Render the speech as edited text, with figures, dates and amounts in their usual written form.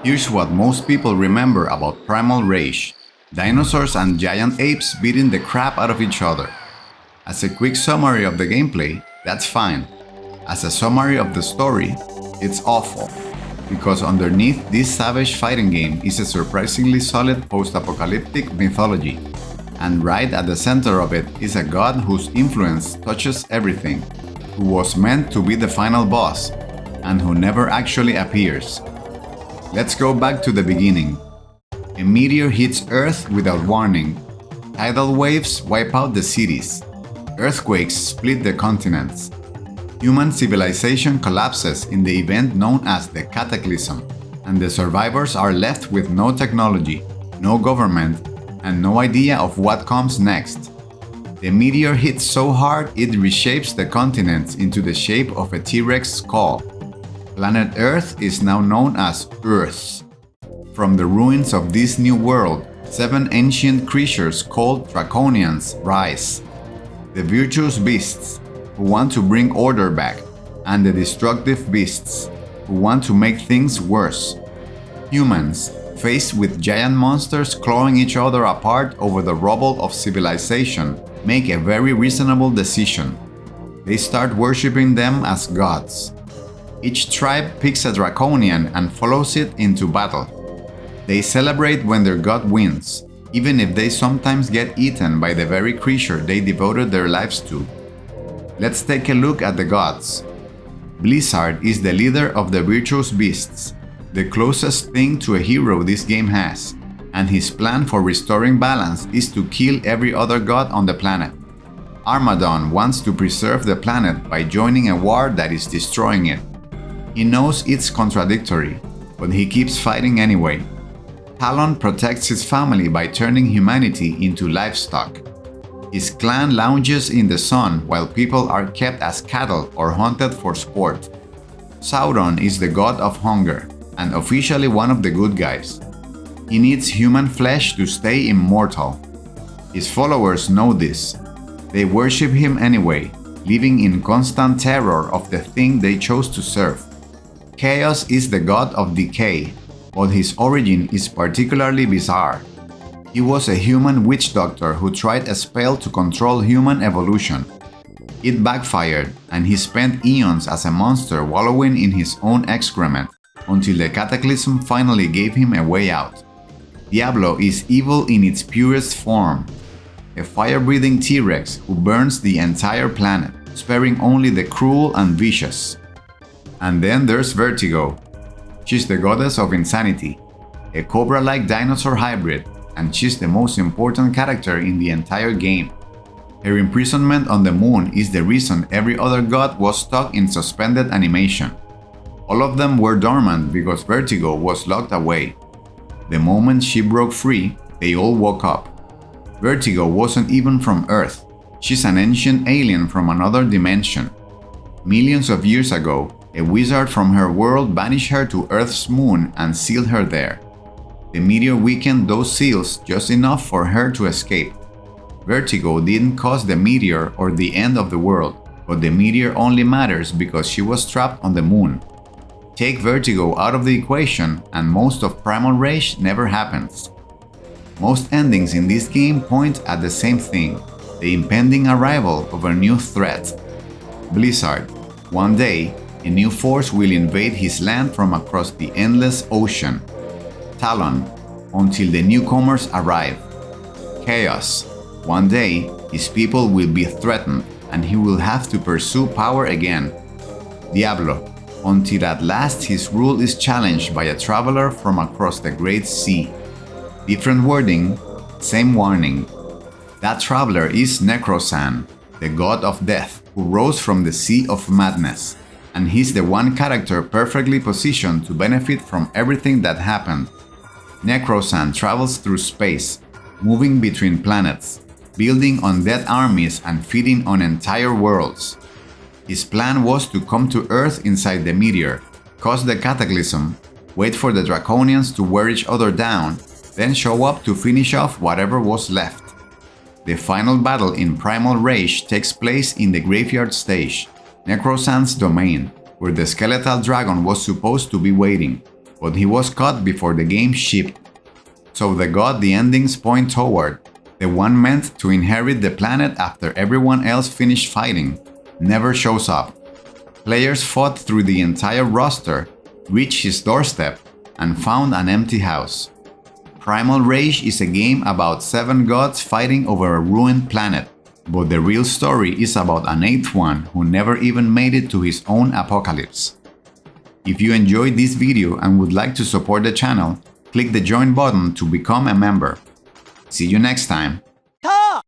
Here's what most people remember about Primal Rage: dinosaurs and giant apes beating the crap out of each other. As a quick summary of the gameplay, that's fine. As a summary of the story, it's awful. Because underneath this savage fighting game is a surprisingly solid post-apocalyptic mythology. And right at the center of it is a god whose influence touches everything, who was meant to be the final boss, and who never actually appears. Let's go back to the beginning. A meteor hits Earth without warning. Tidal waves wipe out the cities. Earthquakes split the continents. Human civilization collapses in the event known as the Cataclysm, and the survivors are left with no technology, no government, and no idea of what comes next. The meteor hits so hard it reshapes the continents into the shape of a T-Rex skull. Planet Earth is now known as Earth. From the ruins of this new world, 7 ancient creatures called Draconians rise. The virtuous beasts, who want to bring order back, and the destructive beasts, who want to make things worse. Humans, faced with giant monsters clawing each other apart over the rubble of civilization, make a very reasonable decision. They start worshipping them as gods. Each tribe picks a Draconian and follows it into battle. They celebrate when their god wins, even if they sometimes get eaten by the very creature they devoted their lives to. Let's take a look at the gods. Blizzard is the leader of the virtuous beasts, the closest thing to a hero this game has, and his plan for restoring balance is to kill every other god on the planet. Armageddon wants to preserve the planet by joining a war that is destroying it. He knows it's contradictory, but he keeps fighting anyway. Talon protects his family by turning humanity into livestock. His clan lounges in the sun while people are kept as cattle or hunted for sport. Sauron is the god of hunger, and officially one of the good guys. He needs human flesh to stay immortal. His followers know this. They worship him anyway, living in constant terror of the thing they chose to serve. Chaos is the god of decay, but his origin is particularly bizarre. He was a human witch doctor who tried a spell to control human evolution. It backfired, and he spent eons as a monster wallowing in his own excrement, until the Cataclysm finally gave him a way out. Diablo is evil in its purest form, a fire-breathing T-Rex who burns the entire planet, sparing only the cruel and vicious. And then there's Vertigo. She's the goddess of insanity, a cobra-like dinosaur hybrid, and she's the most important character in the entire game. Her imprisonment on the moon is the reason every other god was stuck in suspended animation. All of them were dormant because Vertigo was locked away. The moment she broke free, they all woke up. Vertigo wasn't even from Earth. She's an ancient alien from another dimension. Millions of years ago, a wizard from her world banished her to Earth's moon and sealed her there. The meteor weakened those seals just enough for her to escape. Vertigo didn't cause the meteor or the end of the world, but the meteor only matters because she was trapped on the moon. Take Vertigo out of the equation and most of Primal Rage never happens. Most endings in this game point at the same thing: the impending arrival of a new threat. Blizzard, one day, a new force will invade his land from across the endless ocean. Talon, until the newcomers arrive. Chaos, one day, his people will be threatened and he will have to pursue power again. Diablo, until at last his rule is challenged by a traveler from across the great sea. Different wording, same warning. That traveler is Necrosan, the god of death, who rose from the sea of madness. And he's the one character perfectly positioned to benefit from everything that happened. Necrosan travels through space, moving between planets, building undead armies and feeding on entire worlds. His plan was to come to Earth inside the meteor, cause the Cataclysm, wait for the Draconians to wear each other down, then show up to finish off whatever was left. The final battle in Primal Rage takes place in the graveyard stage, Necrosan's domain, where the skeletal dragon was supposed to be waiting. but he was caught before the game shipped. So the god the endings point toward, the one meant to inherit the planet after everyone else finished fighting, never shows up. Players fought through the entire roster, reached his doorstep, and found an empty house. Primal Rage is a game about 7 gods fighting over a ruined planet, but the real story is about an 8th one who never even made it to his own apocalypse. If you enjoyed this video and would like to support the channel, click the join button to become a member. See you next time! Oh!